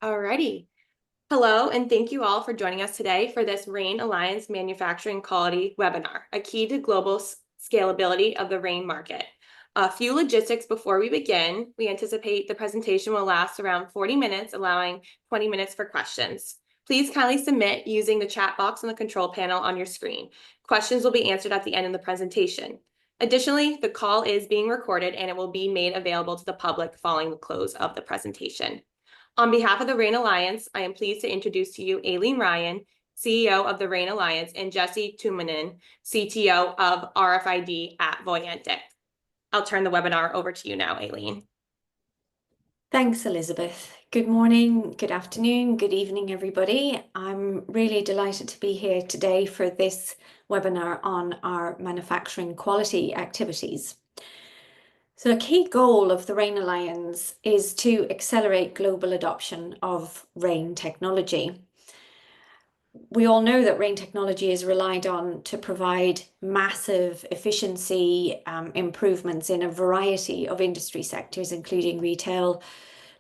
Alrighty. Hello, and thank you all for joining us today for this RAIN Alliance Manufacturing Quality webinar, a key to global scalability of the RAIN market. A few logistics before we begin. We anticipate the presentation will last around 40 minutes, allowing 20 minutes for questions. Please kindly submit using the chat box on the control panel on your screen. Questions will be answered at the end of the presentation. Additionally, the call is being recorded and it will be made available to the public following the close of the presentation. On behalf of the RAIN Alliance, I am pleased to introduce to you Aileen Ryan, CEO of the RAIN Alliance, and Jesse Tuominen, CTO of RFID at Voyantic. I'll turn the webinar over to you now, Aileen. Thanks, Elizabeth. Good morning, good afternoon, good evening, everybody. I'm really delighted to be here today for this webinar on our manufacturing quality activities. So a key goal of the RAIN Alliance is to accelerate global adoption of RAIN technology. We all know that RAIN technology is relied on to provide massive efficiency improvements in a variety of industry sectors, including retail,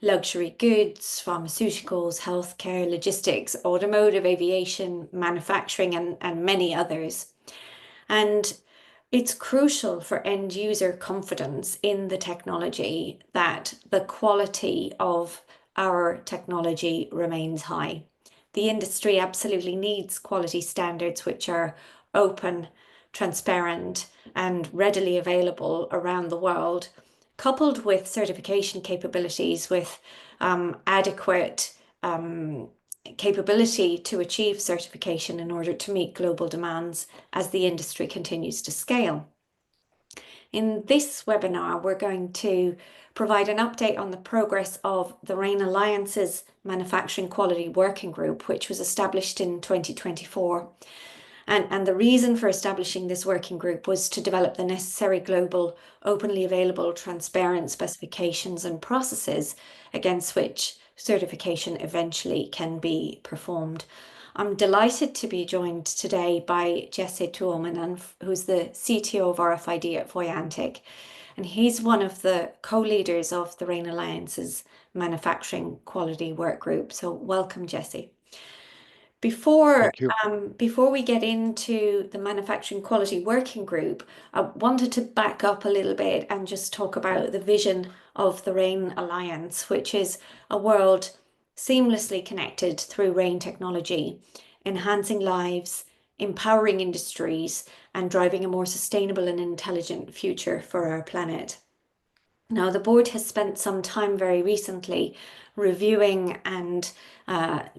luxury goods, pharmaceuticals, healthcare, logistics, automotive, aviation, manufacturing, and many others. And it's crucial for end user confidence in the technology that the quality of our technology remains high. The industry absolutely needs quality standards which are open, transparent, and readily available around the world, coupled with certification capabilities with adequate capability to achieve certification in order to meet global demands as the industry continues to scale. In this webinar, we're going to provide an update on the progress of the RAIN Alliance's Manufacturing Quality Working Group, which was established in 2024. And the reason for establishing this working group was to develop the necessary global, openly available, transparent specifications and processes against which certification eventually can be performed. I'm delighted to be joined today by Jesse Tuominen, who's the CTO of RFID at Voyantic, and he's one of the co-leaders of the RAIN Alliance's Manufacturing Quality Work Group. So welcome, Jesse. Before we get into the Manufacturing Quality Working Group, I wanted to back up a little bit and just talk about the vision of the RAIN Alliance, which is a world seamlessly connected through RAIN technology, enhancing lives, empowering industries, and driving a more sustainable and intelligent future for our planet. Now, the board has spent some time very recently reviewing and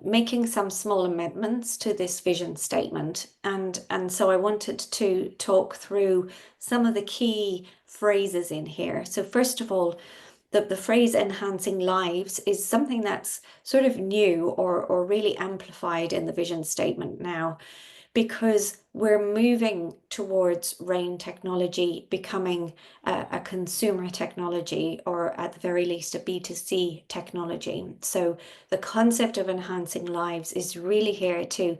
making some small amendments to this vision statement. And so I wanted to talk through some of the key phrases in here. So first of all, the phrase enhancing lives is something that's sort of new or really amplified in the vision statement now, because we're moving towards RAIN technology becoming a consumer technology, or at the very least a B2C technology. So the concept of enhancing lives is really here to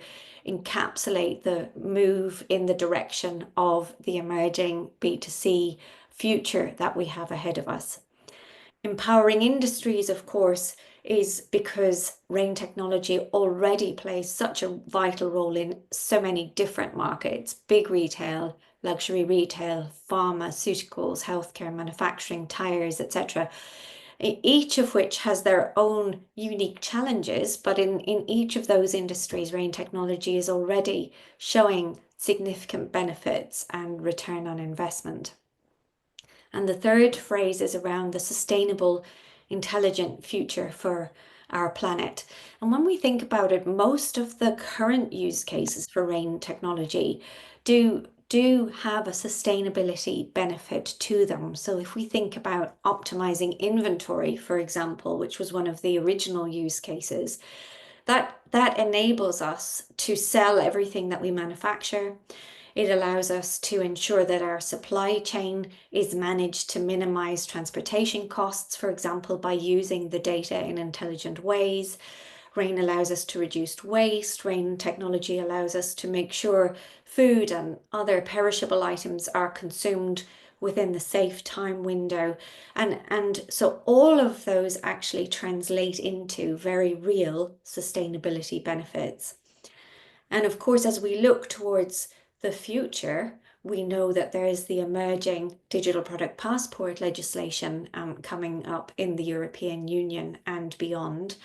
encapsulate the move in the direction of the emerging B2C future that we have ahead of us. Empowering industries, of course, is because RAIN technology already plays such a vital role in so many different markets: big retail, luxury retail, pharmaceuticals, healthcare, manufacturing, tires, etc. Each of which has their own unique challenges, but in each of those industries, RAIN technology is already showing significant benefits and return on investment. And the third phrase is around the sustainable, intelligent future for our planet. And when we think about it, most of the current use cases for RAIN technology do have a sustainability benefit to them. So if we think about optimizing inventory, for example, which was one of the original use cases, that enables us to sell everything that we manufacture. It allows us to ensure that our supply chain is managed to minimize transportation costs, for example, by using the data in intelligent ways. RAIN allows us to reduce waste. RAIN technology allows us to make sure food and other perishable items are consumed within the safe time window. And so all of those actually translate into very real sustainability benefits. And of course, as we look towards the future, we know that there is the emerging digital product passport legislation coming up in the European Union and beyond.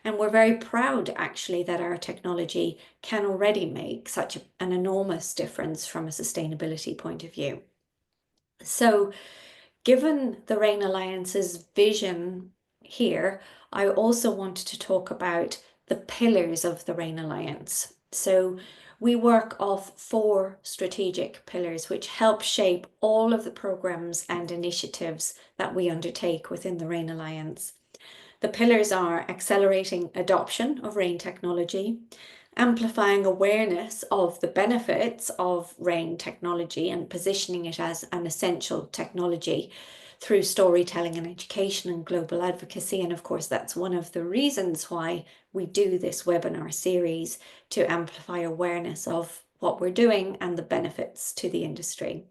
And we're very proud actually that our technology can already make such an enormous difference from a sustainability point of view. So given the RAIN Alliance's vision here, I also wanted to talk about the pillars of the RAIN Alliance. So we work off 4 strategic pillars which help shape all of the programs and initiatives that we undertake within the RAIN Alliance. The pillars are accelerating adoption of RAIN technology, amplifying awareness of the benefits of RAIN technology and positioning it as an essential technology through storytelling and education and global advocacy. And of course, that's one of the reasons why we do this webinar series, to amplify awareness of what we're doing and the benefits to the industry.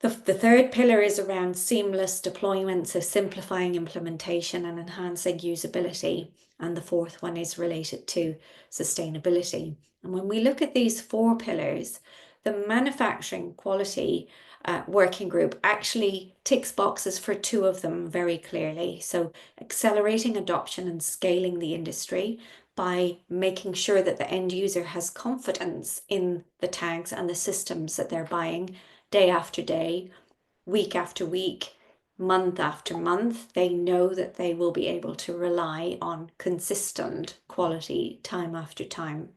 The third pillar is around seamless deployment, so simplifying implementation and enhancing usability. And the fourth one is related to sustainability. And when we look at these 4 pillars, the manufacturing quality working group actually ticks boxes for 2 of them very clearly. So accelerating adoption and scaling the industry by making sure that the end user has confidence in the tags and the systems that they're buying day after day, week after week, month after month. They know that they will be able to rely on consistent quality time after time.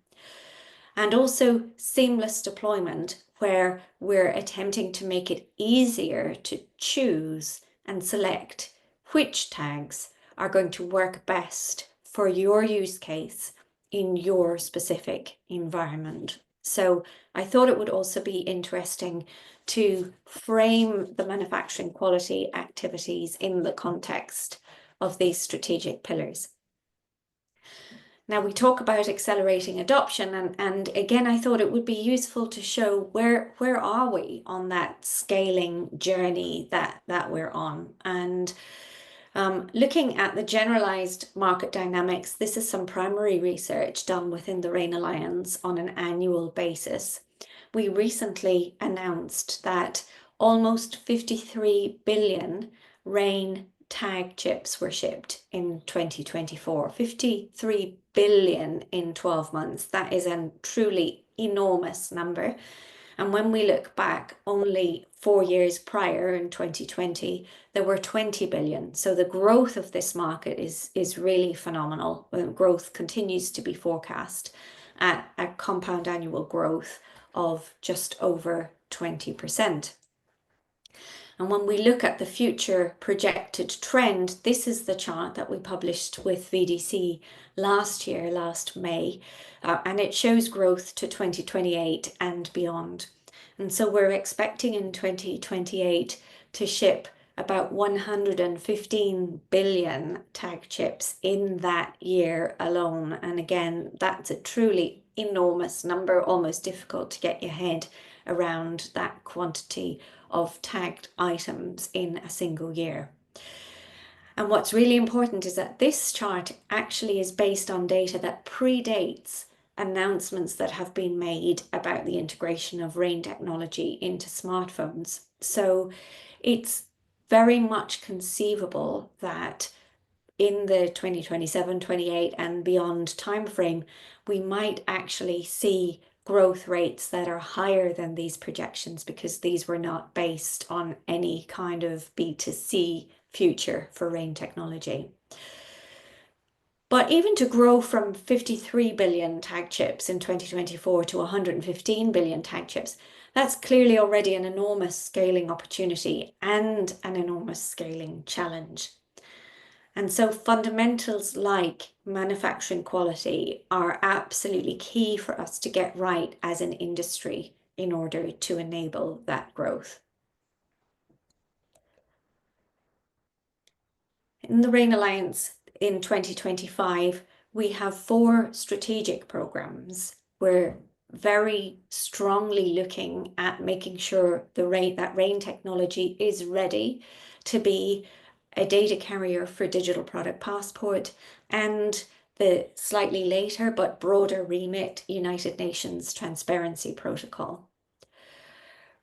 And also seamless deployment, where we're attempting to make it easier to choose and select which tags are going to work best for your use case in your specific environment. So I thought it would also be interesting to frame the manufacturing quality activities in the context of these strategic pillars. Now we talk about accelerating adoption, and again, I thought it would be useful to show where are we on that scaling journey that we're on. And looking at the generalized market dynamics, this is some primary research done within the RAIN Alliance on an annual basis. We recently announced that almost 53 billion RAIN tag chips were shipped in 2024. 53 billion in 12 months. That is a truly enormous number. And when we look back only 4 years prior, in 2020, there were 20 billion. So the growth of this market is really phenomenal. Growth continues to be forecast at a compound annual growth of just over 20%. And when we look at the future projected trend, this is the chart that we published with VDC last year, last May, and it shows growth to 2028 and beyond. And so we're expecting in 2028 to ship about 115 billion tag chips in that year alone. And again, that's a truly enormous number, almost difficult to get your head around that quantity of tagged items in a single year. And what's really important is that this chart actually is based on data that predates announcements that have been made about the integration of RAIN technology into smartphones. So it's very much conceivable that in the 2027, 28 and beyond timeframe, we might actually see growth rates that are higher than these projections, because these were not based on any kind of B2C future for RAIN technology. But even to grow from 53 billion tag chips in 2024 to 115 billion tag chips, that's clearly already an enormous scaling opportunity and an enormous scaling challenge. And so fundamentals like manufacturing quality are absolutely key for us to get right as an industry in order to enable that growth. In the RAIN Alliance in 2025, we have 4 strategic programs. We're very strongly looking at making sure that RAIN technology is ready to be a data carrier for digital product passport and the slightly later but broader remit United Nations Transparency Protocol.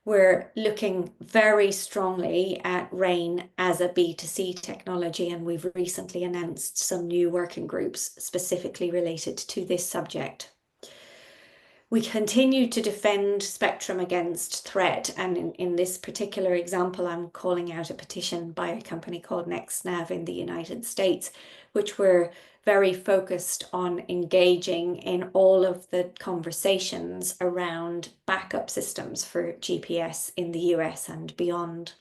We're looking very strongly at RAIN as a B2C technology, and we've recently announced some new working groups specifically related to this subject. We continue to defend spectrum against threat, and in this particular example, I'm calling out a petition by a company called NextNav in the United States, which were very focused on engaging in all of the conversations around backup systems for GPS in the US and beyond.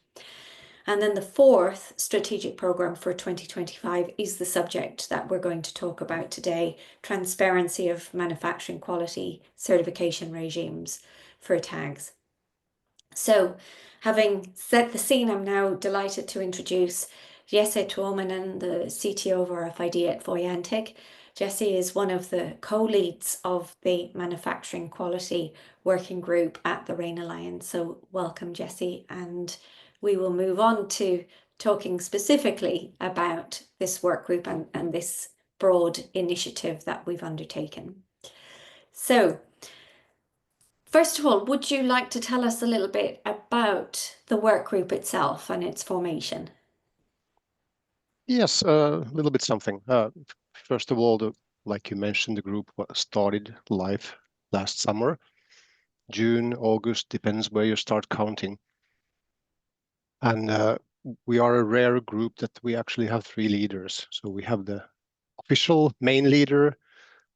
And then the fourth strategic program for 2025 is the subject that we're going to talk about today: transparency of manufacturing quality certification regimes for tags. So, having set the scene, I'm now delighted to introduce Jesse Tuominen, the CTO of RFID at Voyantic. Jesse is one of the co-leads of the Manufacturing Quality Working Group at the RAIN Alliance. So welcome, Jesse, and we will move on to talking specifically about this work group and this broad initiative that we've undertaken. So, first of all, would you like to tell us a little bit about the work group itself and its formation? Yes, a little bit something. First of all, like you mentioned, the group started live last summer. June, August, depends where you start counting. And we are a rare group that we actually have 3 leaders. So we have the official main leader,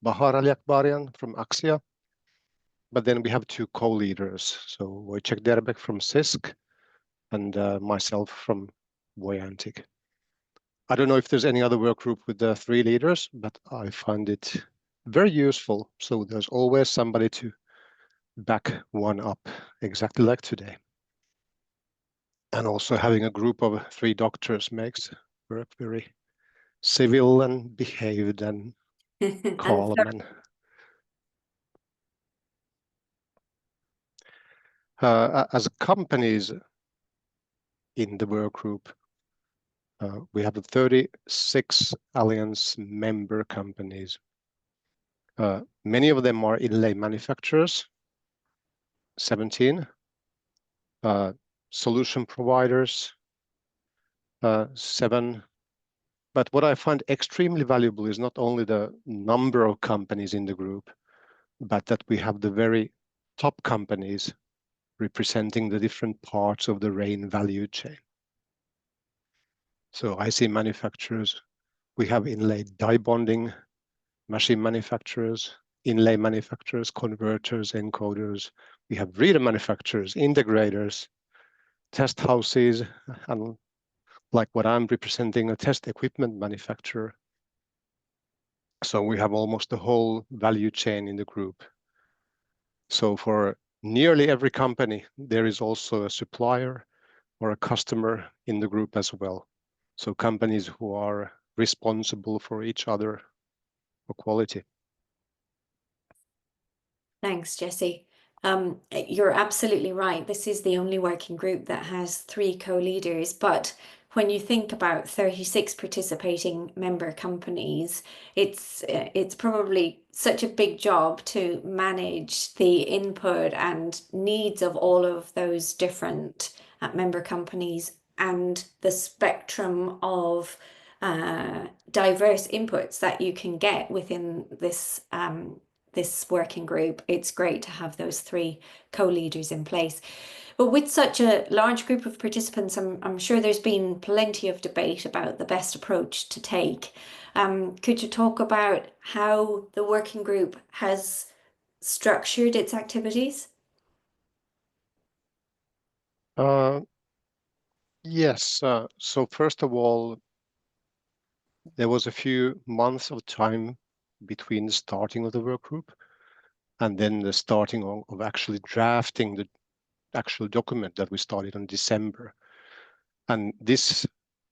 Bahar Ali Akbarian from Axia. But then we have 2 co-leaders. So Wojciech Derbek from CISC and myself from Voyantic. I don't know if there's any other work group with the 3 leaders, but I find it very useful. So there's always somebody to back one up, exactly like today. And also having a group of 3 doctors makes work very civil and behaved and calm. As companies in the work group, we have 36 Alliance member companies. Many of them are inlay manufacturers, 17, solution providers, 7. But what I find extremely valuable is not only the number of companies in the group, but that we have the very top companies representing the different parts of the RAIN value chain. So I see manufacturers, we have inlay die bonding, machine manufacturers, inlay manufacturers, converters, encoders. We have reader manufacturers, integrators, test houses, and like what I'm representing, a test equipment manufacturer. So we have almost the whole value chain in the group. So for nearly every company, there is also a supplier or a customer in the group as well. So companies who are responsible for each other for quality. Thanks, Jesse. You're absolutely right. This is the only working group that has 3 co-leaders, but when you think about 36 participating member companies, it's probably such a big job to manage the input and needs of all of those different member companies and the spectrum of diverse inputs that you can get within this working group. It's great to have those 3 co-leaders in place. But with such a large group of participants, I'm sure there's been plenty of debate about the best approach to take. Could you talk about how the working group has structured its activities? Yes. So first of all, there was a few months of time between the starting of the work group and then the starting of actually drafting the actual document that we started in December. And this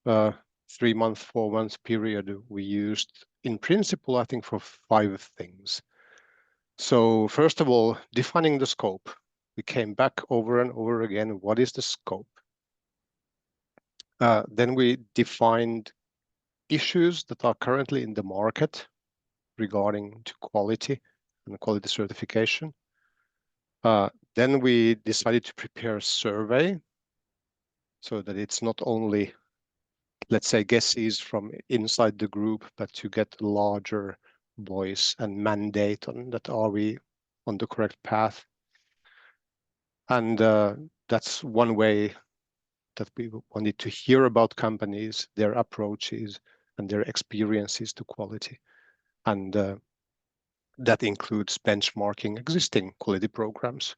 3-month, 4-month period we used in principle, I think, for 5 things. So first of all, defining the scope. We came back over and over again. What is the scope? Then we defined issues that are currently in the market regarding to quality and quality certification. Then we decided to prepare a survey so that it's not only, let's say, guesses from inside the group, but to get a larger voice and mandate on that, are we on the correct path? And that's one way that we wanted to hear about companies, their approaches, and their experiences to quality. And that includes benchmarking existing quality programs,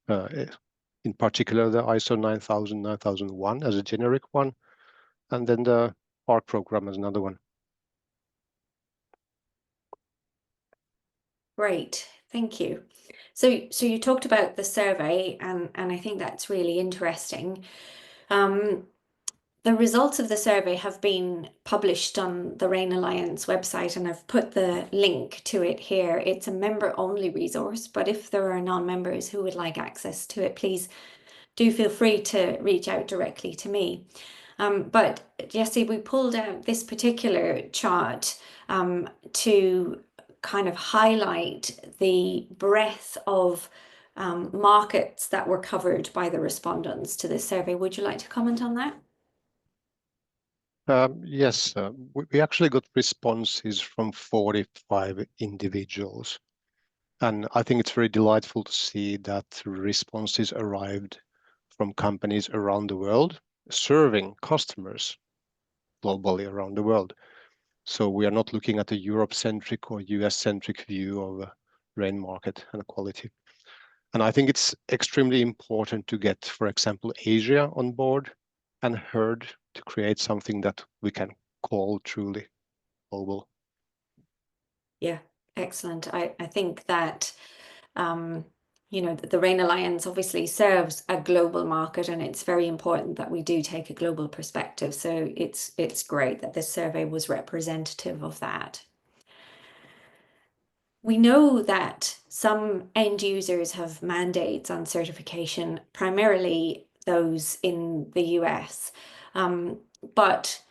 in particular the ISO 9000, 9001 as a generic one, and then the ARC program as another one. Great, thank you. So you talked about the survey, and I think that's really interesting. The results of the survey have been published on the RAIN Alliance website, and I've put the link to it here. It's a member-only resource, but if there are non-members who would like access to it, please do feel free to reach out directly to me. But Jesse, we pulled out this particular chart to kind of highlight the breadth of markets that were covered by the respondents to this survey. Would you like to comment on that? Yes, we actually got responses from 45 individuals. And I think it's very delightful to see that responses arrived from companies around the world, serving customers globally around the world. So we are not looking at a Europe-centric or US-centric view of a RAIN market and quality. And I think it's extremely important to get, for example, Asia on board and heard to create something that we can call truly global. Yeah, excellent. I think that you know, the RAIN Alliance obviously serves a global market, and it's very important that we do take a global perspective. So it's great that this survey was representative of that. We know that some end users have mandates on certification, primarily those in the US. But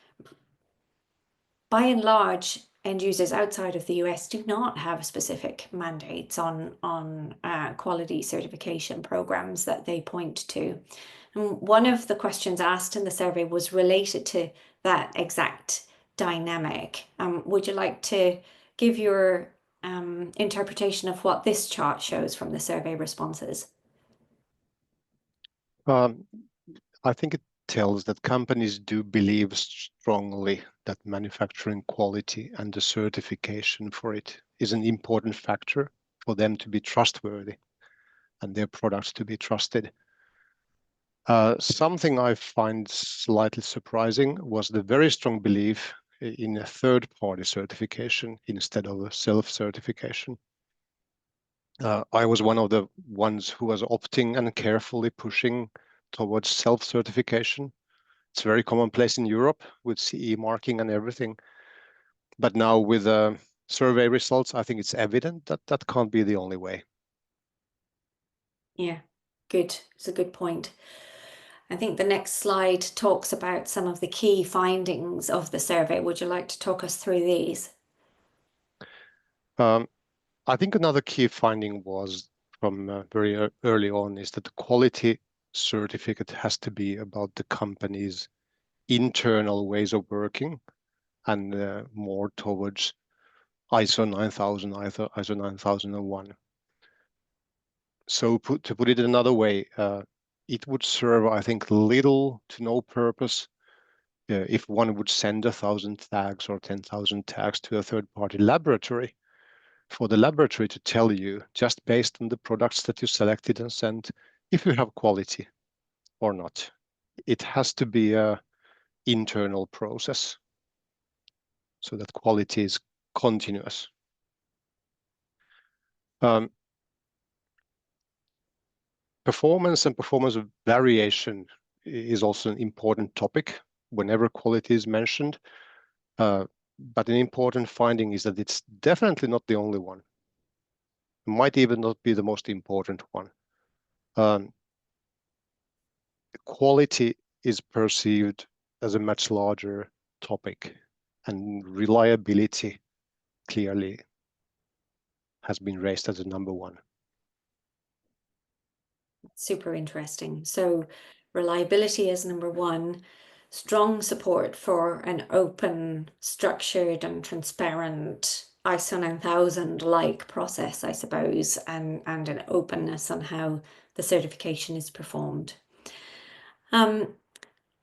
by and large, end users outside of the US do not have specific mandates on quality certification programs that they point to. And one of the questions asked in the survey was related to that exact dynamic. Would you like to give your interpretation of what this chart shows from the survey responses? Um, I think it tells that companies do believe strongly that manufacturing quality and the certification for it is an important factor for them to be trustworthy and their products to be trusted. Something I find slightly surprising was the very strong belief in a third-party certification instead of a self-certification. I was one of the ones who was opting and carefully pushing towards self-certification. It's very commonplace in Europe with CE marking and everything. But now with survey results, I think it's evident that that can't be the only way. Yeah, good. It's a good point. I think the next slide talks about some of the key findings of the survey. Would you like to talk us through these? I think another key finding was from very early on is that the quality certificate has to be about the company's internal ways of working and more towards ISO 9000, ISO 9001. So to put it another way, it would serve, I think, little to no purpose if one would send 1,000 tags or 10,000 tags to a third-party laboratory for the laboratory to tell you, just based on the products that you selected and sent, if you have quality or not. It has to be an internal process so that quality is continuous. Performance and performance variation is also an important topic whenever quality is mentioned. But an important finding is that it's definitely not the only one. might even not be the most important one. Quality is perceived as a much larger topic, and reliability clearly has been raised as a number one. Super interesting. So reliability is number one, strong support for an open, structured and transparent ISO 9000-like process, I suppose, and an openness on how the certification is performed.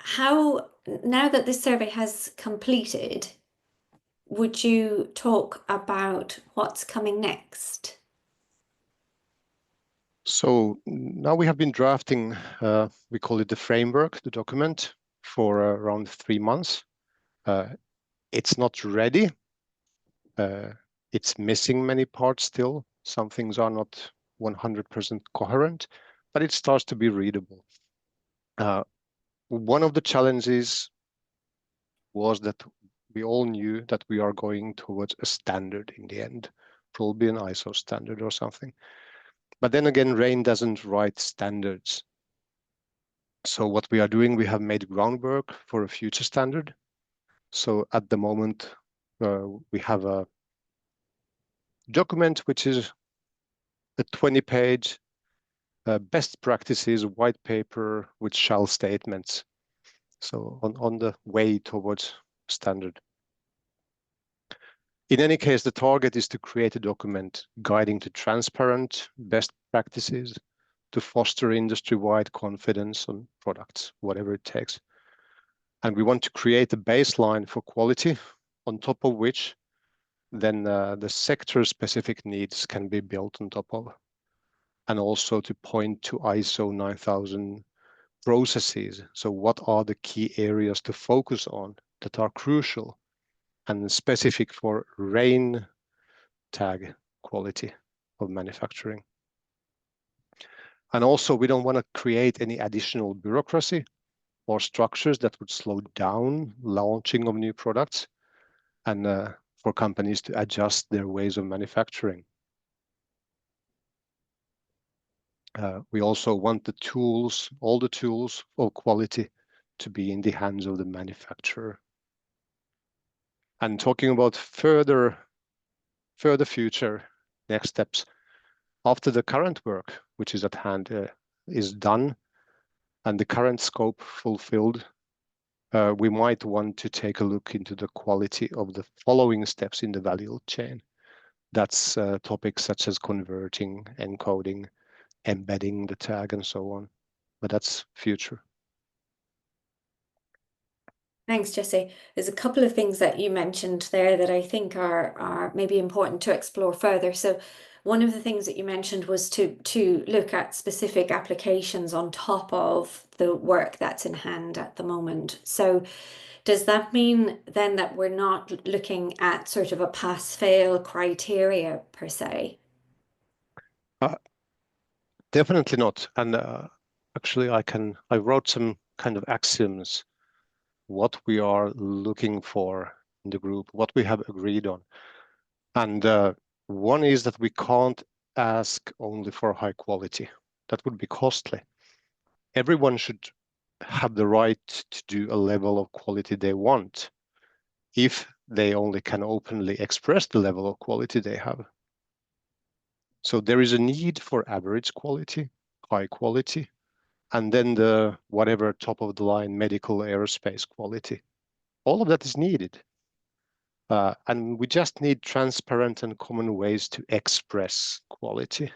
How, now that this survey has completed, would you talk about what's coming next? So now we have been drafting, we call it the framework, the document, for around 3 months. It's not ready. It's missing many parts still. Some things are not 100% coherent, but it starts to be readable. One of the challenges was that we all knew that we are going towards a standard in the end, probably an ISO standard or something. But then again, RAIN doesn't write standards. So what we are doing, we have made groundwork for a future standard. So at the moment, we have a document which is a 20-page best practices white paper with shall statements. So on the way towards standard. In any case, the target is to create a document guiding to transparent best practices to foster industry-wide confidence on products, whatever it takes. And we want to create a baseline for quality on top of which then the sector-specific needs can be built on top of. And also to point to ISO 9000 processes. So what are the key areas to focus on that are crucial and specific for RAIN tag quality of manufacturing? And also, we don't want to create any additional bureaucracy or structures that would slow down launching of new products and for companies to adjust their ways of manufacturing. We also want the tools, all the tools of quality, to be in the hands of the manufacturer. And talking about further future next steps, after the current work, which is at hand, is done, and the current scope fulfilled, we might want to take a look into the quality of the following steps in the value chain. That's topics such as converting, encoding, embedding the tag, and so on. But that's future. Thanks, Jesse. There's a couple of things that you mentioned there that I think are maybe important to explore further. So one of the things that you mentioned was to look at specific applications on top of the work that's in hand at the moment. So does that mean then that we're not looking at sort of a pass-fail criteria per se? Definitely not. And actually, I wrote some kind of axioms, what we are looking for in the group, what we have agreed on. And one is that we can't ask only for high quality. That would be costly. Everyone should have the right to do a level of quality they want if they only can openly express the level of quality they have. So there is a need for average quality, high quality, and then the whatever top of the line medical aerospace quality. All of that is needed. And we just need transparent and common ways to express quality.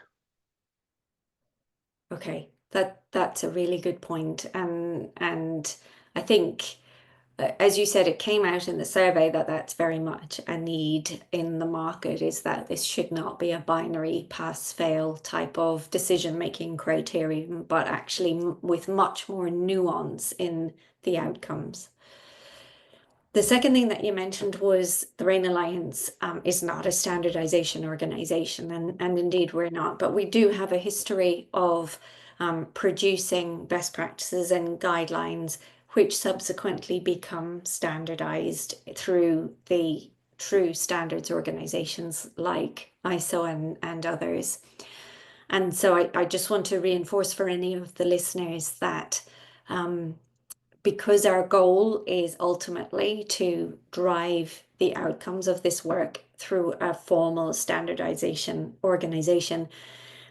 Okay, that's a really good point. And I think, as you said, it came out in the survey that that's very much a need in the market, is that this should not be a binary pass-fail type of decision-making criterion, but actually with much more nuance in the outcomes. The second thing that you mentioned was the RAIN Alliance is not a standardization organization, and indeed we're not, but we do have a history of producing best practices and guidelines which subsequently become standardized through the true standards organizations like ISO and others. And so I just want to reinforce for any of the listeners that because our goal is ultimately to drive the outcomes of this work through a formal standardization organization,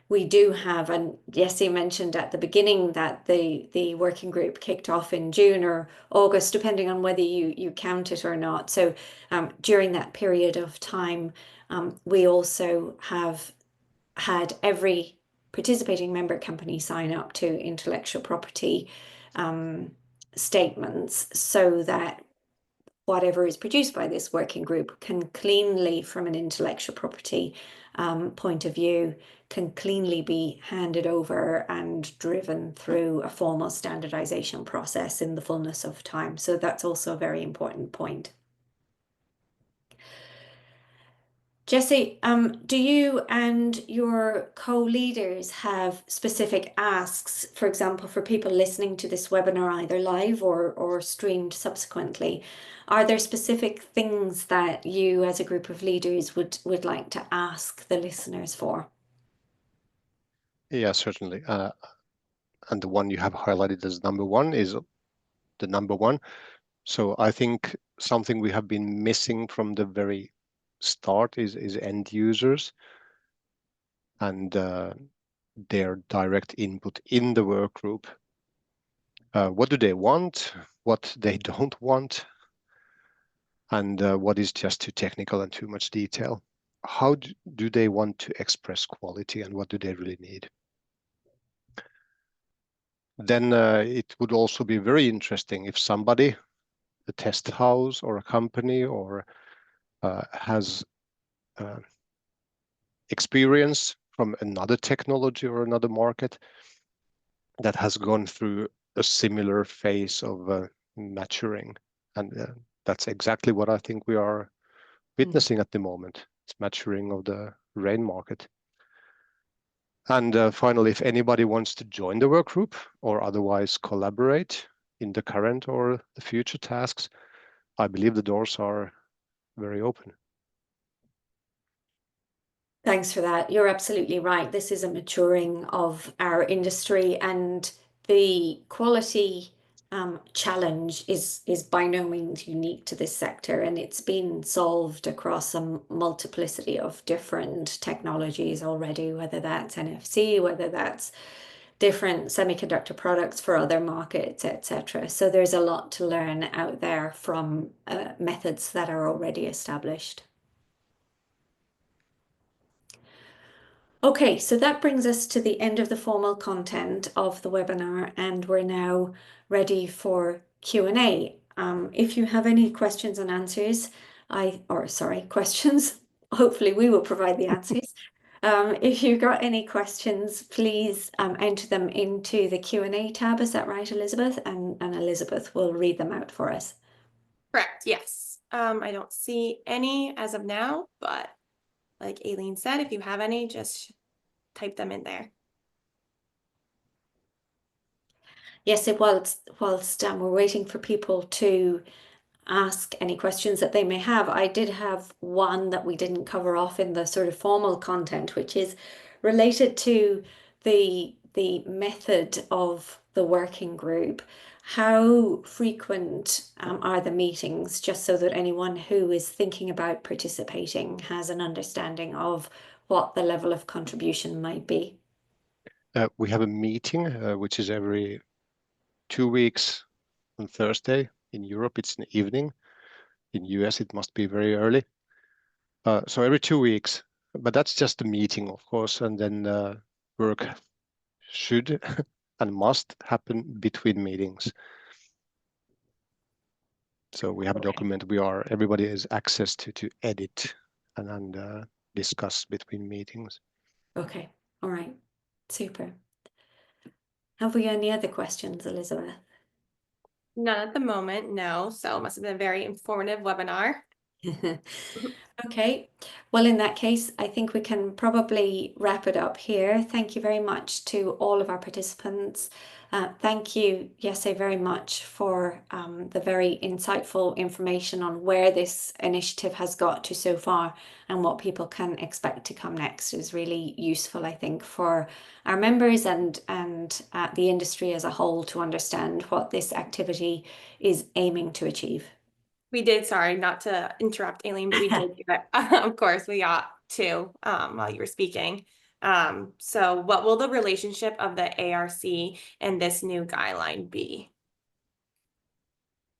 we do have, and Jesse mentioned at the beginning that the working group kicked off in June or August, depending on whether you count it or not. So during that period of time, we also have had every participating member company sign up to intellectual property statements so that whatever is produced by this working group can cleanly, from an intellectual property point of view, can cleanly be handed over and driven through a formal standardization process in the fullness of time. So that's also a very important point. Jesse, do you and your co-leaders have specific asks, for example, for people listening to this webinar either live or streamed subsequently? Are there specific things that you as a group of leaders would like to ask the listeners for? Yeah, certainly. And the one you have highlighted as number one is the number one. So I think something we have been missing from the very start is end users and their direct input in the work group. What do they want? What they don't want? And what is just too technical and too much detail? How do they want to express quality, and what do they really need? Then it would also be very interesting if somebody, a test house or a company, or has experience from another technology or another market that has gone through a similar phase of maturing. And that's exactly what I think we are witnessing at the moment. It's maturing of the rain market. And finally, if anybody wants to join the work group or otherwise collaborate in the current or the future tasks, I believe the doors are very open. Thanks for that. You're absolutely right. This is a maturing of our industry, and the quality challenge is by no means unique to this sector, and it's been solved across a multiplicity of different technologies already, whether that's NFC, whether that's different semiconductor products for other markets, etc. So there's a lot to learn out there from methods that are already established. Okay, so that brings us to the end of the formal content of the webinar, and we're now ready for Q&A. If you have any questions and answers, questions, hopefully we will provide the answers. If you've got any questions, please enter them into the Q&A tab. Is that right, Elizabeth? And Elizabeth will read them out for us. Correct, yes. I don't see any as of now, but like Aileen said, if you have any, just type them in there. Yes, whilst we're waiting for people to ask any questions that they may have, I did have one that we didn't cover off in the sort of formal content, which is related to the method of the working group. How frequent are the meetings, just so that anyone who is thinking about participating has an understanding of what the level of contribution might be? We have a meeting, which is every 2 weeks on Thursday. In Europe, it's in the evening. In US, it must be very early. So every 2 weeks, but that's just a meeting, of course, and then work should and must happen between meetings. So we have a document everybody has access to edit and discuss between meetings. Okay, all right, super. Have we any other questions, Elizabeth? None at the moment, no. So it must have been a very informative webinar. Okay, well, in that case, I think we can probably wrap it up here. Thank you very much to all of our participants. Thank you, Jesse, very much for the very insightful information on where this initiative has got to so far and what people can expect to come next is really useful, I think, for our members and the industry as a whole to understand what this activity is aiming to achieve. We did, sorry, not to interrupt, Aileen, but we did do it. Of course, we got two while you were speaking. So what will the relationship of the ARC and this new guideline be?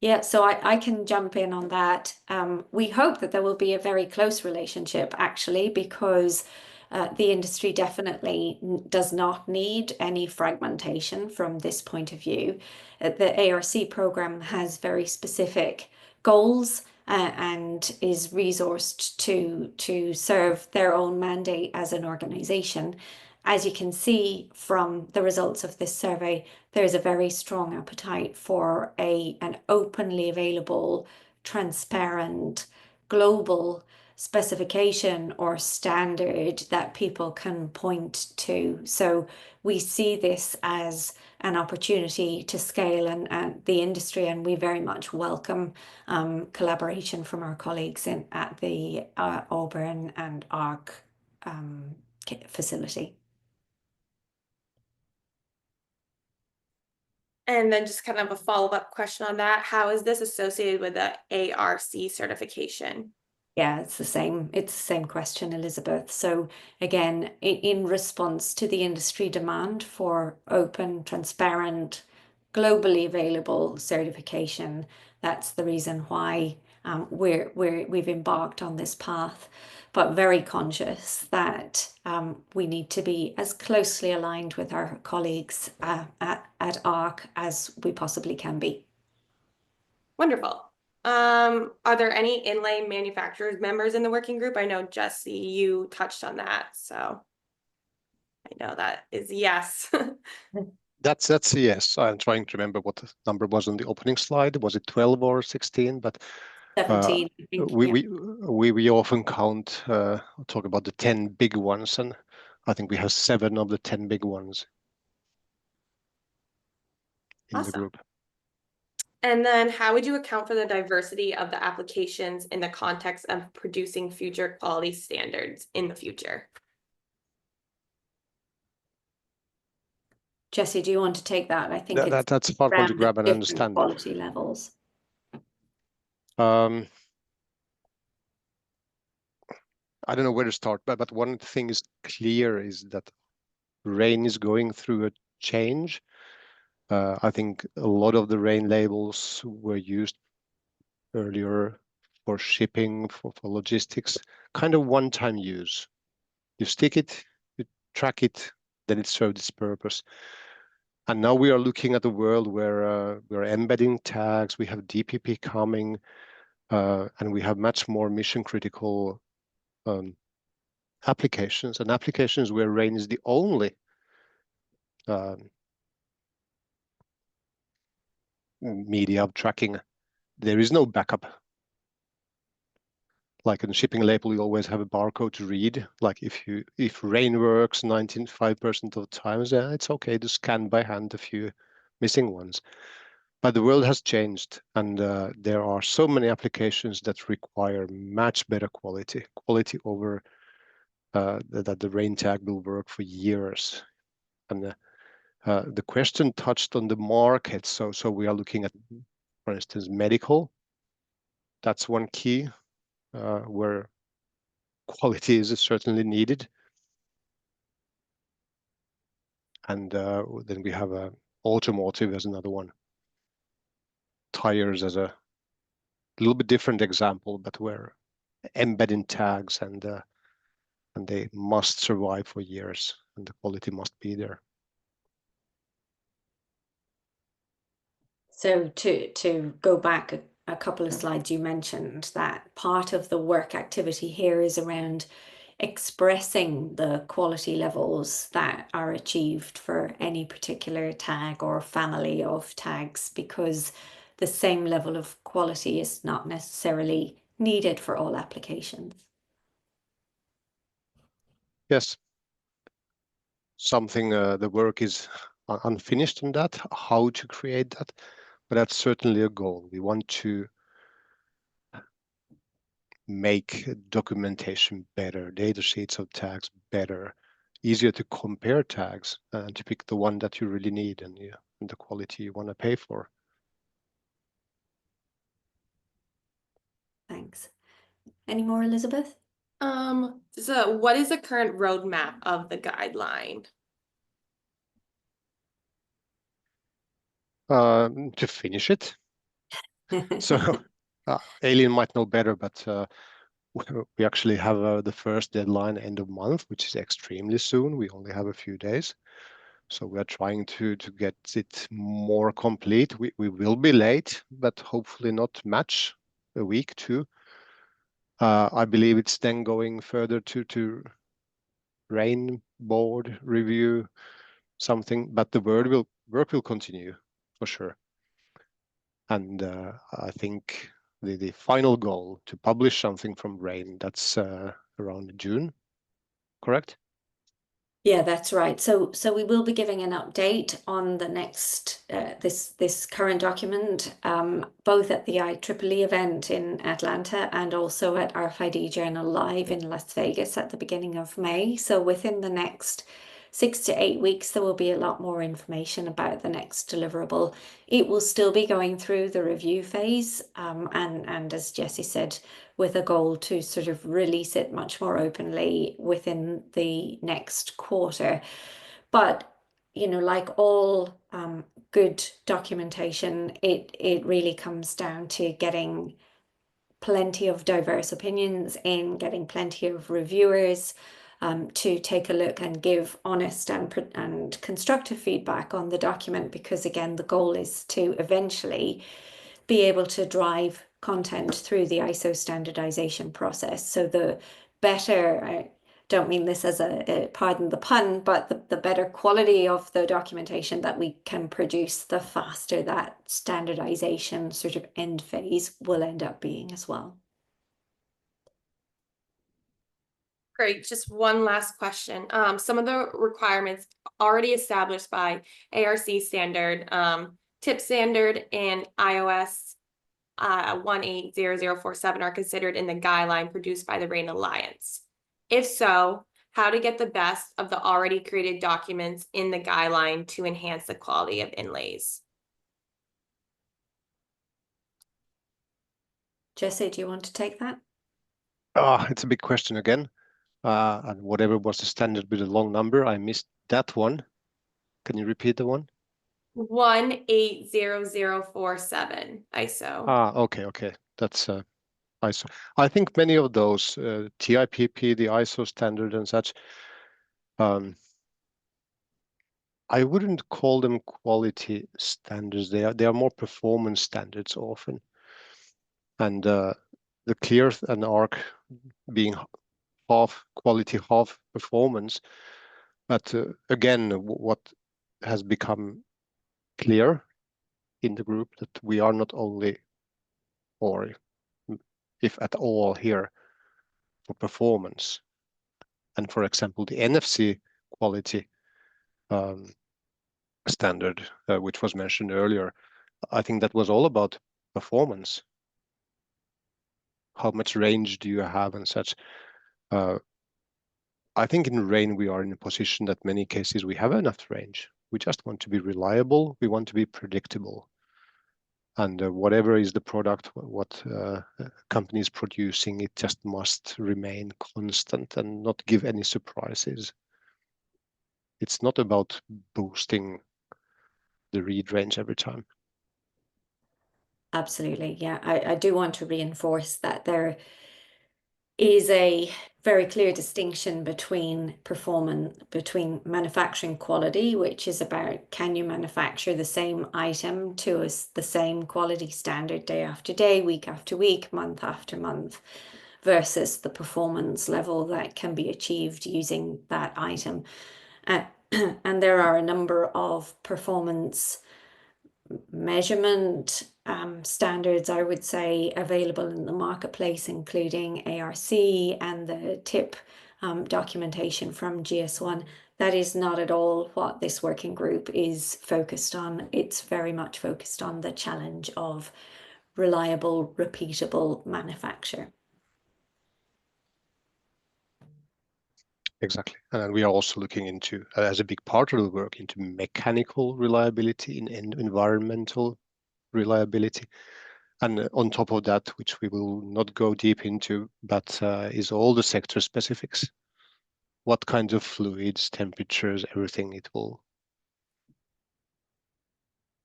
Yeah, so I can jump in on that. We hope that there will be a very close relationship, actually, because the industry definitely does not need any fragmentation from this point of view. The ARC program has very specific goals and is resourced to serve their own mandate as an organization. As you can see from the results of this survey, there's a very strong appetite for an openly available, transparent, global specification or standard that people can point to. So we see this as an opportunity to scale and the industry, and we very much welcome collaboration from our colleagues at the Auburn and ARC facility. And then just kind of a follow-up question on that. How is this associated with the ARC certification? Yeah, it's the same. It's the same question, Elizabeth. So again, in response to the industry demand for open, transparent, globally available certification, that's the reason why we've embarked on this path, but very conscious that we need to be as closely aligned with our colleagues at ARC as we possibly can be. Wonderful. Are there any inlay manufacturers members in the working group? I know, Jesse, you touched on that, so I know that is yes. That's a yes. I'm trying to remember what the number was on the opening slide. Was it 12 or 16? But 17, I think. we often talk about the 10 big ones, and I think we have 7 of the 10 big ones in the Awesome. group. And then how would you account for the diversity of the applications in the context of producing future quality standards in the future? Jesse, do you want to take that? I think it's That's a hard one to around grab and different understand. quality levels. I don't know where to start, but one thing is clear is that rain is going through a change. I think a lot of the rain labels were used earlier for shipping, for logistics, kind of one-time use. You stick it, you track it, then it served its purpose. And now we are looking at a world where we're embedding tags, we have DPP coming, and we have much more mission-critical applications, and applications where rain is the only media of tracking. There is no backup. Like in a shipping label, you always have a barcode to read. Like if rain works 95% of the times, yeah, it's okay to scan by hand a few missing ones. But the world has changed, and there are so many applications that require much better quality over that the rain tag will work for years. And the question touched on the market. So we are looking at, for instance, medical. That's one key where quality is certainly needed. And then we have automotive as another one. Tires as a little bit different example, but where embedding tags and they must survive for years, and the quality must be there. So to go back a couple of slides, you mentioned that part of the work activity here is around expressing the quality levels that are achieved for any particular tag or family of tags, because the same level of quality is not necessarily needed for all applications. Yes. Something the work is unfinished on that, how to create that, but that's certainly a goal. We want to make documentation better, data sheets of tags better, easier to compare tags, and to pick the one that you really need and the quality you want to pay for. Thanks. Any more, Elizabeth? So what is the current roadmap of the guideline? To finish it. So Alien might know better, but we actually have the first deadline end of month, which is extremely soon. We only have a few days. So we are trying to get it more complete. We will be late, but hopefully not much, a week too. I believe it's then going further to RAIN board review something, but the work will continue for sure. And I think the final goal to publish something from RAIN, that's around June, correct? Yeah, that's right. So we will be giving an update on the next this current document, both at the IEEE event in Atlanta and also at RFID Journal Live in Las Vegas at the beginning of May. So within the next 6 to 8 weeks, there will be a lot more information about the next deliverable. It will still be going through the review phase, and as Jessie said, with a goal to sort of release it much more openly within the next quarter. But, you know, like all good documentation, it really comes down to getting plenty of diverse opinions in, getting plenty of reviewers to take a look and give honest and constructive feedback on the document, because again, the goal is to eventually be able to drive content through the ISO standardization process. So the better, I don't mean this as a pardon the pun, but the better quality of the documentation that we can produce, the faster that standardization sort of end phase will end up being as well. Great. Just one last question. Some of the requirements already established by ARC standard, TIP standard, and iOS 180047 are considered in the guideline produced by the RAIN Alliance. If so, how to get the best of the already created documents in the guideline to enhance the quality of inlays? Jesse, do you want to take that? It's a big question again. And whatever was the standard with a long number, I missed that one. Can you repeat the one? 180047 ISO. Okay. That's ISO. I think many of those TIPP, the ISO standard and such, I wouldn't call them quality standards. They are more performance standards often. And the clear and arc being half quality, half performance. But again, what has become clear in the group that we are not only, or if at all, here for performance. And for example, the NFC quality standard, which was mentioned earlier, I think that was all about performance. How much range do you have and such? I think in RAIN we are in a position that many cases we have enough range. We just want to be reliable. We want to be predictable. And whatever is the product, what company is producing, it just must remain constant and not give any surprises. It's not about boosting the read range every time. Absolutely. Yeah, I do want to reinforce that there is a very clear distinction between manufacturing quality, which is about can you manufacture the same item to the same quality standard day after day, week after week, month after month, versus the performance level that can be achieved using that item. And there are a number of performance measurement standards, I would say, available in the marketplace, including ARC and the TIP documentation from GS1. That is not at all what this working group is focused on. It's very much focused on the challenge of reliable, repeatable manufacture. Exactly. And we are also looking into, as a big part of the work, into mechanical reliability and environmental reliability. And on top of that, which we will not go deep into, but is all the sector specifics. What kinds of fluids, temperatures, everything it will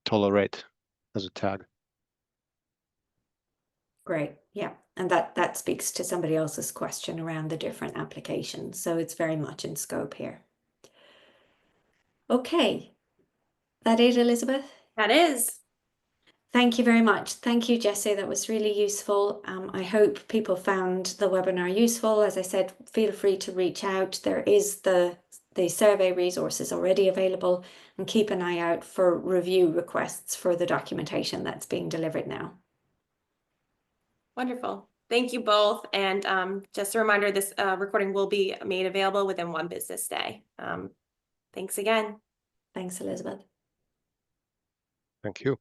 tolerate as a tag. Great, yeah. And that speaks to somebody else's question around the different applications. So it's very much in scope here. Okay, that it, Elizabeth? That is. Thank you very much. Thank you, Jesse. That was really useful. I hope people found the webinar useful. As I said, feel free to reach out. There is the survey resources already available, and keep an eye out for review requests for the documentation that's being delivered now. Wonderful. Thank you both. And just a reminder, this recording will be made available within 1 business day. Thanks again. Thanks, Elizabeth. Thank you.